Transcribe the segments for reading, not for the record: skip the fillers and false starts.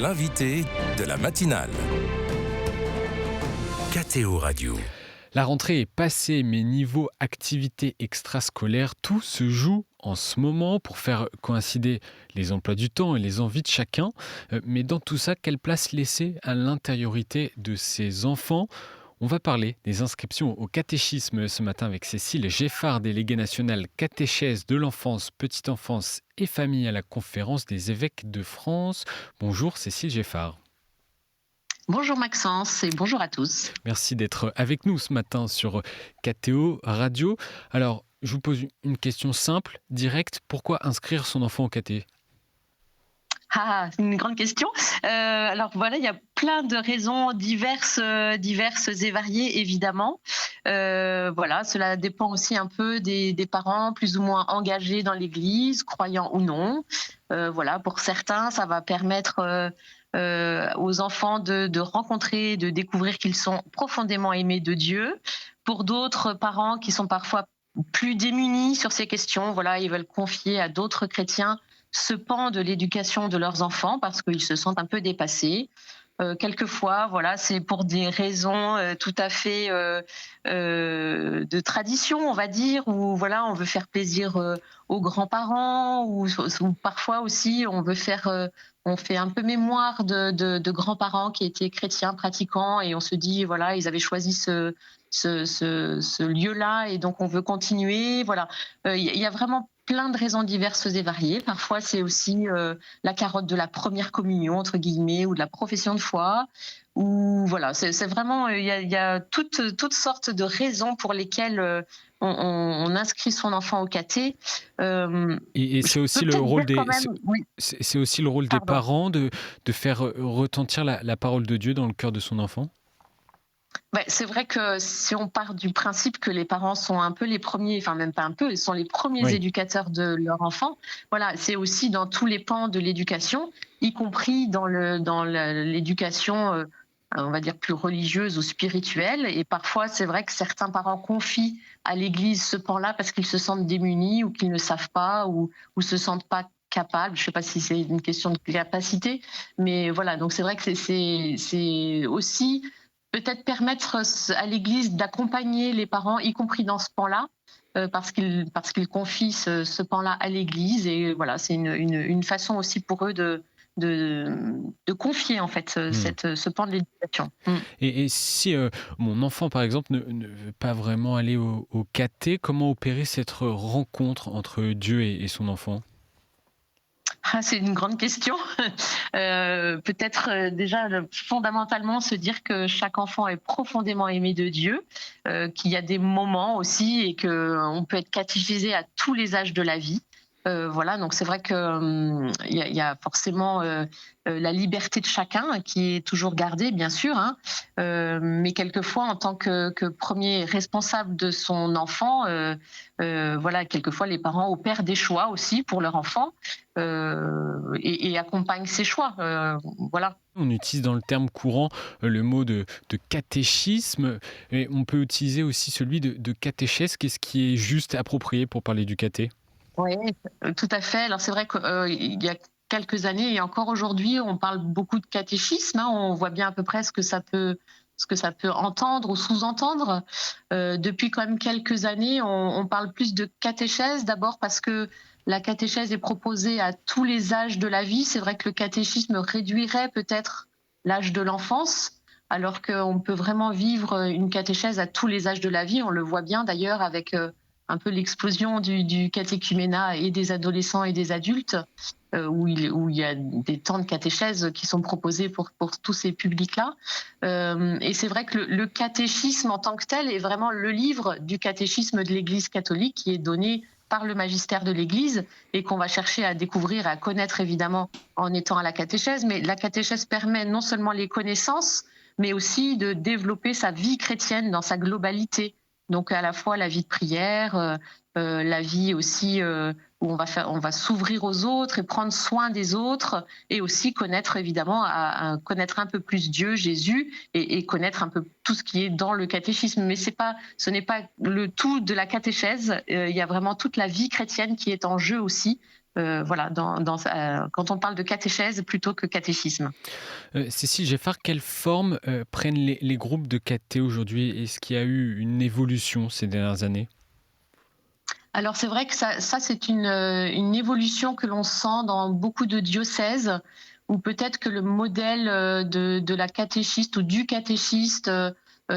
l'invité de la matinale. KTO Radio. La rentrée est passée, mais niveau activité extrascolaire, tout se joue en ce moment pour faire coïncider les emplois du temps et les envies de chacun. Mais dans tout ça, quelle place laisser à l'intériorité de ces enfants ? On va parler des inscriptions au catéchisme ce matin avec Cécile Geffard, déléguée nationale catéchèse de l'enfance, petite enfance et famille à la conférence des évêques de France. Bonjour Cécile Geffard. Bonjour Maxence et bonjour à tous. Merci d'être avec nous ce matin sur KTO Radio. Alors, je vous pose une question simple, directe. Pourquoi inscrire son enfant au caté ? C'est une grande question. Alors voilà, il y a plein de raisons diverses et variées, évidemment. Cela dépend aussi un peu des parents plus ou moins engagés dans l'Église, croyants ou non. Pour certains, ça va permettre aux enfants de rencontrer, de découvrir qu'ils sont profondément aimés de Dieu. Pour d'autres parents qui sont parfois plus démunis sur ces questions, ils veulent confier à d'autres chrétiens ce pan de l'éducation de leurs enfants parce qu'ils se sentent un peu dépassés. Quelquefois, c'est pour des raisons tout à fait de tradition, on va dire, où on veut faire plaisir aux grands-parents, ou parfois aussi on fait un peu mémoire de grands-parents qui étaient chrétiens pratiquants et on se dit ils avaient choisi ce lieu-là et donc on veut continuer. Il y a vraiment plein de raisons diverses et variées. Parfois, c'est aussi la carotte de la première communion, entre guillemets, ou de la profession de foi. Ou c'est vraiment, il y a toutes sortes de raisons pour lesquelles on inscrit son enfant au caté. Et c'est aussi le rôle c'est aussi le rôle des Pardon. parents de faire retentir la parole de Dieu dans le cœur de son enfant. C'est vrai que si on part du principe que les parents sont un peu les premiers, enfin même pas un peu, ils sont les premiers éducateurs de leur enfant, c'est aussi dans tous les pans de l'éducation, y compris dans l'éducation, on va dire plus religieuse ou spirituelle. Et parfois, c'est vrai que certains parents confient à l'Église ce pan-là parce qu'ils se sentent démunis ou qu'ils ne savent pas ou se sentent pas capables. Je ne sais pas si c'est une question de capacité, mais donc c'est vrai que c'est aussi peut-être permettre à l'Église d'accompagner les parents, y compris dans ce pan-là, parce qu'ils confient ce pan-là à l'Église. Et c'est une façon aussi pour eux de confier en fait ce pan de l'éducation. Et si mon enfant, par exemple, ne veut pas vraiment aller au caté, comment opérer cette rencontre entre Dieu et son enfant ? C'est une grande question. Peut-être déjà fondamentalement se dire que chaque enfant est profondément aimé de Dieu, qu'il y a des moments aussi et qu'on peut être catéchisé à tous les âges de la vie. Donc c'est vrai que il y a forcément la liberté de chacun qui est toujours gardée, bien sûr, mais quelquefois en tant que premier responsable de son enfant, quelquefois les parents opèrent des choix aussi pour leur enfant et accompagnent ces choix. On utilise dans le terme courant le mot de catéchisme, et on peut utiliser aussi celui de catéchèse. Qu'est-ce qui est juste approprié pour parler du caté ? Oui, tout à fait. Alors c'est vrai qu'il y a quelques années et encore aujourd'hui, on parle beaucoup de catéchisme. On voit bien à peu près ce que ça peut entendre ou sous-entendre. Depuis quand même quelques années, on parle plus de catéchèse, d'abord parce que la catéchèse est proposée à tous les âges de la vie. C'est vrai que le catéchisme réduirait peut-être l'âge de l'enfance, alors qu'on peut vraiment vivre une catéchèse à tous les âges de la vie. On le voit bien d'ailleurs avec un peu l'explosion du catéchuménat et des adolescents et des adultes, où il y a des temps de catéchèse qui sont proposés pour tous ces publics-là. Et c'est vrai que le catéchisme en tant que tel est vraiment le livre du catéchisme de l'Église catholique qui est donné par le magistère de l'Église et qu'on va chercher à découvrir, à connaître évidemment en étant à la catéchèse. Mais la catéchèse permet non seulement les connaissances, mais aussi de développer sa vie chrétienne dans sa globalité. Donc à la fois la vie de prière, la vie aussi où on va s'ouvrir aux autres et prendre soin des autres, et aussi connaître évidemment, connaître un peu plus Dieu, Jésus, et connaître un peu tout ce qui est dans le catéchisme. Mais ce n'est pas le tout de la catéchèse. Il y a vraiment toute la vie chrétienne qui est en jeu aussi, voilà, quand on parle de catéchèse plutôt que catéchisme. Cécile Geffard, quelle forme prennent les groupes de caté aujourd'hui? Est-ce qu'il y a eu une évolution ces dernières années? Alors c'est vrai que ça c'est une évolution que l'on sent dans beaucoup de diocèses, où peut-être que le modèle de la catéchiste ou du catéchiste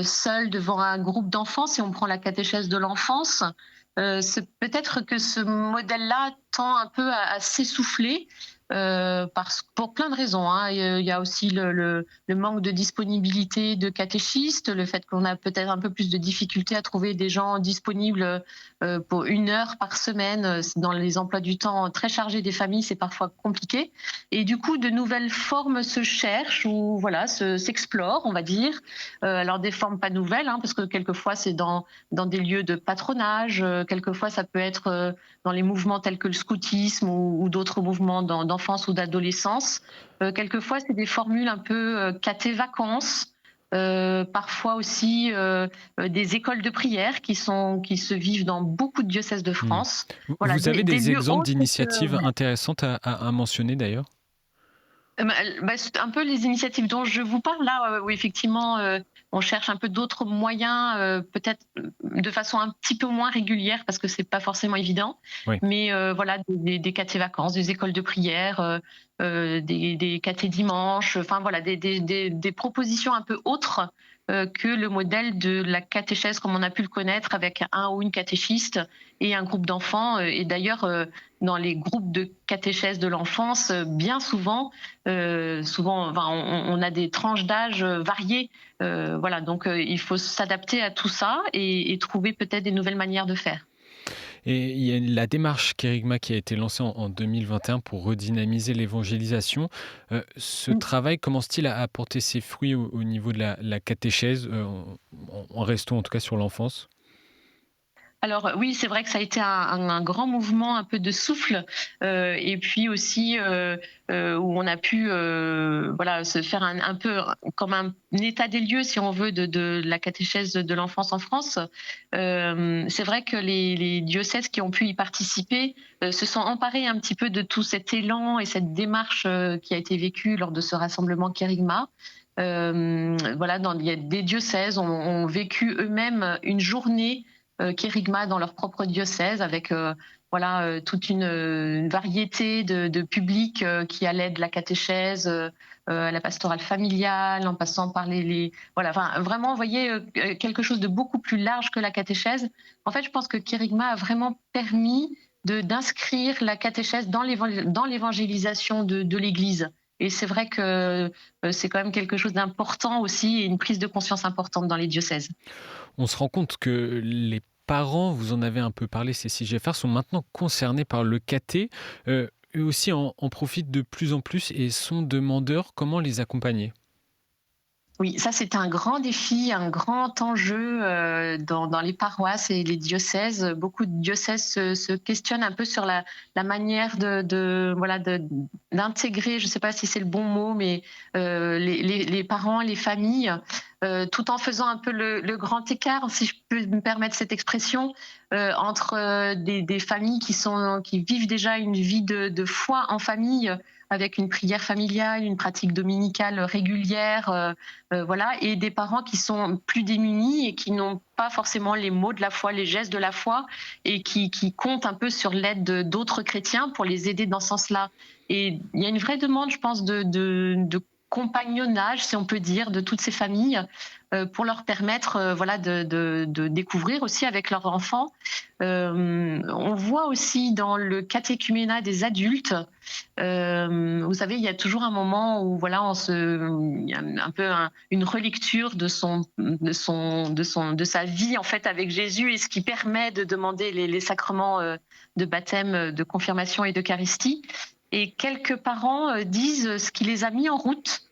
seul devant un groupe d'enfants, si on prend la catéchèse de l'enfance, c'est peut-être que ce modèle-là tend un peu à s'essouffler. Pour plein de raisons, hein. Il y a aussi le manque de disponibilité de catéchistes, le fait qu'on a peut-être un peu plus de difficultés à trouver des gens disponibles pour 1 heure par semaine. Dans les emplois du temps très chargés des familles, c'est parfois compliqué. Et du coup, de nouvelles formes se cherchent ou voilà, s'explorent, on va dire. Alors des formes pas nouvelles, hein, parce que quelquefois c'est dans des lieux de patronage, quelquefois ça peut être dans les mouvements tels que le scoutisme ou d'autres mouvements d'enfance ou d'adolescence. Quelquefois, c'est des formules un peu caté-vacances. Parfois aussi des écoles de prière qui se vivent dans beaucoup de diocèses de Mmh. France. Vous Voilà, vous avez des des lieux exemples autres que... d'initiatives intéressantes à mentionner d'ailleurs? C'est un peu les initiatives dont je vous parle là, où effectivement, on cherche un peu d'autres moyens, peut-être de façon un petit peu moins régulière parce que c'est pas forcément évident. Oui. Mais voilà, des catés-vacances, des écoles de prière, des catés dimanches, enfin voilà, des propositions un peu autres que le modèle de la catéchèse comme on a pu le connaître avec un ou une catéchiste et un groupe d'enfants. Et d'ailleurs, dans les groupes de catéchèse de l'enfance, bien souvent, enfin, on a des tranches d'âge variées. Voilà, donc il faut s'adapter à tout ça et trouver peut-être des nouvelles manières de faire. Et il y a la démarche Kérigma qui a été lancée en 2021 pour redynamiser l'évangélisation. Ce travail commence-t-il à porter ses fruits au niveau de la catéchèse, en restant en tout cas sur l'enfance? Alors oui, c'est vrai que ça a été un grand mouvement, un peu de souffle, et puis aussi où on a pu voilà, se faire un peu comme un état des lieux, si on veut, de la catéchèse de l'enfance en France. C'est vrai que les diocèses qui ont pu y participer se sont emparés un petit peu de tout cet élan et cette démarche qui a été vécue lors de ce rassemblement Kérigma. Voilà, il y a des diocèses ont vécu eux-mêmes une journée Kérigma dans leur propre diocèse avec voilà, toute une variété de publics qui allaient de la catéchèse à la pastorale familiale, en passant par voilà, enfin, vraiment, vous voyez, quelque chose de beaucoup plus large que la catéchèse. En fait, je pense que Kérigma a vraiment permis d'inscrire la catéchèse dans l'évangélisation de l'Église. Et c'est vrai que c'est quand même quelque chose d'important aussi et une prise de conscience importante dans les diocèses. On se rend compte que les parents, vous en avez un peu parlé, Cécile Geffard, sont maintenant concernés par le caté. Eux aussi en profitent de plus en plus et sont demandeurs. Comment les accompagner? Oui, ça c'est un grand défi, un grand enjeu dans les paroisses et les diocèses. Beaucoup de diocèses se questionnent un peu sur la manière voilà, d'intégrer, je ne sais pas si c'est le bon mot, mais les parents, les familles, tout en faisant un peu le grand écart, si je peux me permettre cette expression, entre des familles qui vivent déjà une vie de foi en famille, avec une prière familiale, une pratique dominicale régulière, voilà, et des parents qui sont plus démunis et qui n'ont pas forcément les mots de la foi, les gestes de la foi, et qui comptent un peu sur l'aide d'autres chrétiens pour les aider dans ce sens-là. Et il y a une vraie demande, je pense, de compagnonnage, si on peut dire, de toutes ces familles pour leur permettre voilà, de découvrir aussi avec leurs enfants. On voit aussi dans le catéchuménat des adultes, vous savez, il y a toujours un moment où voilà, il y a un peu une relecture de sa vie en fait avec Jésus et ce qui permet de demander les sacrements de baptême, de confirmation et d'Eucharistie. Et quelques parents disent ce qui les a mis en route,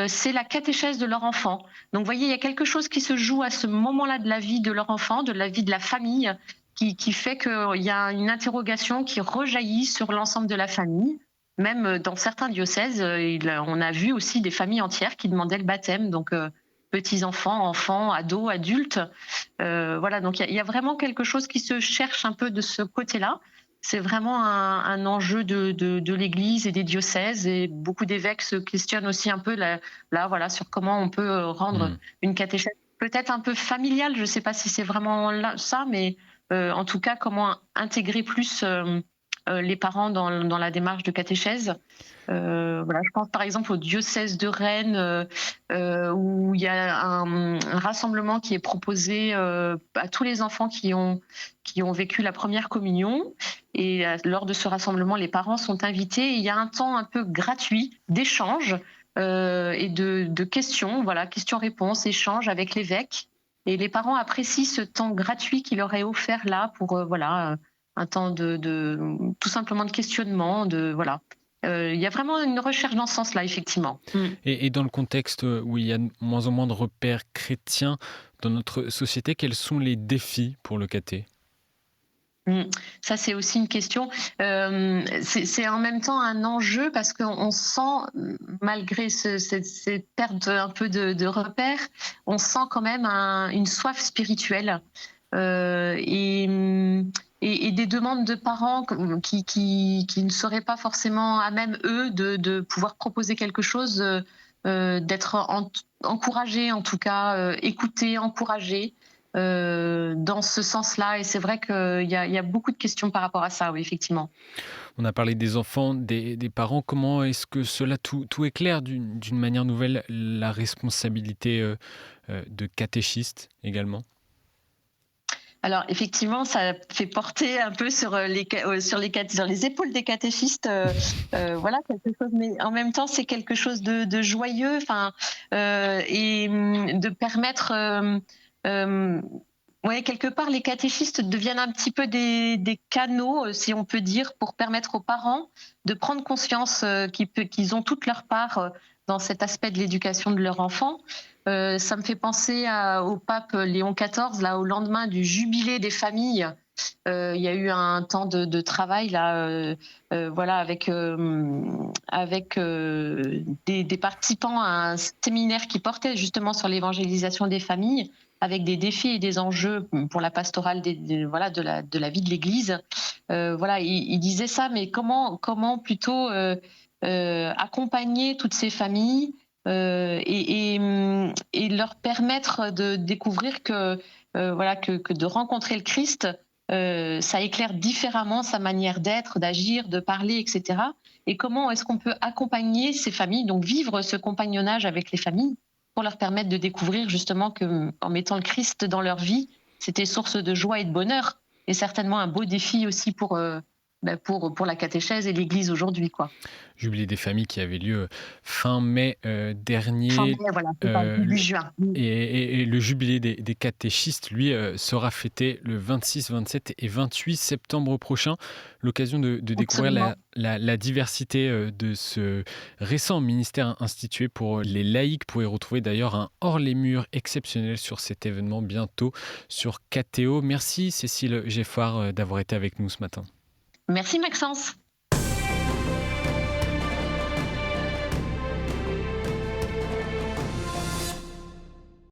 c'est la catéchèse de leur enfant. Donc, vous voyez, il y a quelque chose qui se joue à ce moment-là de la vie de leur enfant, de la vie de la famille, qui fait qu'il y a une interrogation qui rejaillit sur l'ensemble de la famille. Même dans certains diocèses, on a vu aussi des familles entières qui demandaient le baptême. Donc, petits-enfants, enfants, ados, adultes. Voilà, donc il y a vraiment quelque chose qui se cherche un peu de ce côté-là. c'est vraiment un enjeu de l'Église et des diocèses, et beaucoup d'évêques se questionnent aussi un peu là, voilà, sur comment on peut rendre Mmh. une catéchèse peut-être un peu familiale. Je ne sais pas si c'est vraiment ça, mais en tout cas, comment intégrer plus les parents dans la démarche de catéchèse. Voilà, je pense par exemple au diocèse de Rennes, où il y a un rassemblement qui est proposé à tous les enfants qui ont vécu la première communion. Et lors de ce rassemblement, les parents sont invités. Et il y a un temps un peu gratuit d'échange et de questions, voilà, questions-réponses, échanges avec l'évêque. Et les parents apprécient ce temps gratuit qu'il leur est offert là pour voilà, un temps tout simplement de questionnement, de voilà. Il y a vraiment une recherche dans ce sens-là, effectivement. Et dans le contexte où il y a de moins en moins de repères chrétiens dans notre société, quels sont les défis pour le caté? Mmh. Ça, c'est aussi une question. C'est en même temps un enjeu parce qu'on sent, malgré cette perte un peu de repères, on sent quand même une soif spirituelle, et des demandes de parents qui ne seraient pas forcément à même, eux, de pouvoir proposer quelque chose, d'être encouragés, en tout cas, écoutés, encouragés. Dans ce sens-là, et c'est vrai qu'il y a beaucoup de questions par rapport à ça, oui, effectivement. On a parlé des enfants, des parents. Comment est-ce que cela tout éclaire d'une manière nouvelle la responsabilité de catéchiste également? Alors effectivement, ça fait porter un peu sur sur les épaules des catéchistes, voilà, quelque chose, mais en même temps, c'est quelque chose de joyeux, enfin, et de permettre, ouais, quelque part, les catéchistes deviennent un petit peu des canaux, si on peut dire, pour permettre aux parents de prendre conscience qu'ils ont toute leur part dans cet aspect de l'éducation de leur enfant. Ça me fait penser au pape Léon XIV, là, au lendemain du jubilé des familles. Il y a eu un temps de travail là, voilà, avec des participants à un séminaire qui portait justement sur l'évangélisation des familles, avec des défis et des enjeux pour la pastorale voilà, de la vie de l'Église. Voilà, il disait ça, mais comment plutôt accompagner toutes ces familles et leur permettre de découvrir voilà, que de rencontrer le Christ, ça éclaire différemment sa manière d'être, d'agir, de parler, etc. Et comment est-ce qu'on peut accompagner ces familles, donc vivre ce compagnonnage avec les familles, pour leur permettre de découvrir justement qu'en mettant le Christ dans leur vie, c'était source de joie et de bonheur, et certainement un beau défi aussi pour la catéchèse et l'Église aujourd'hui, quoi. Jubilé des familles qui avait lieu fin mai Fin dernier. mai, voilà, c'est ça, euh, début juin. et le jubilé des catéchistes, lui, sera fêté le 26, 27 et 28 septembre prochain. L'occasion de découvrir Absolument. la diversité de ce récent ministère institué pour les laïcs. Vous pouvez retrouver d'ailleurs un hors les murs exceptionnel sur cet événement bientôt sur KTO. Merci Cécile Geffard d'avoir été avec nous ce matin. Merci Maxence.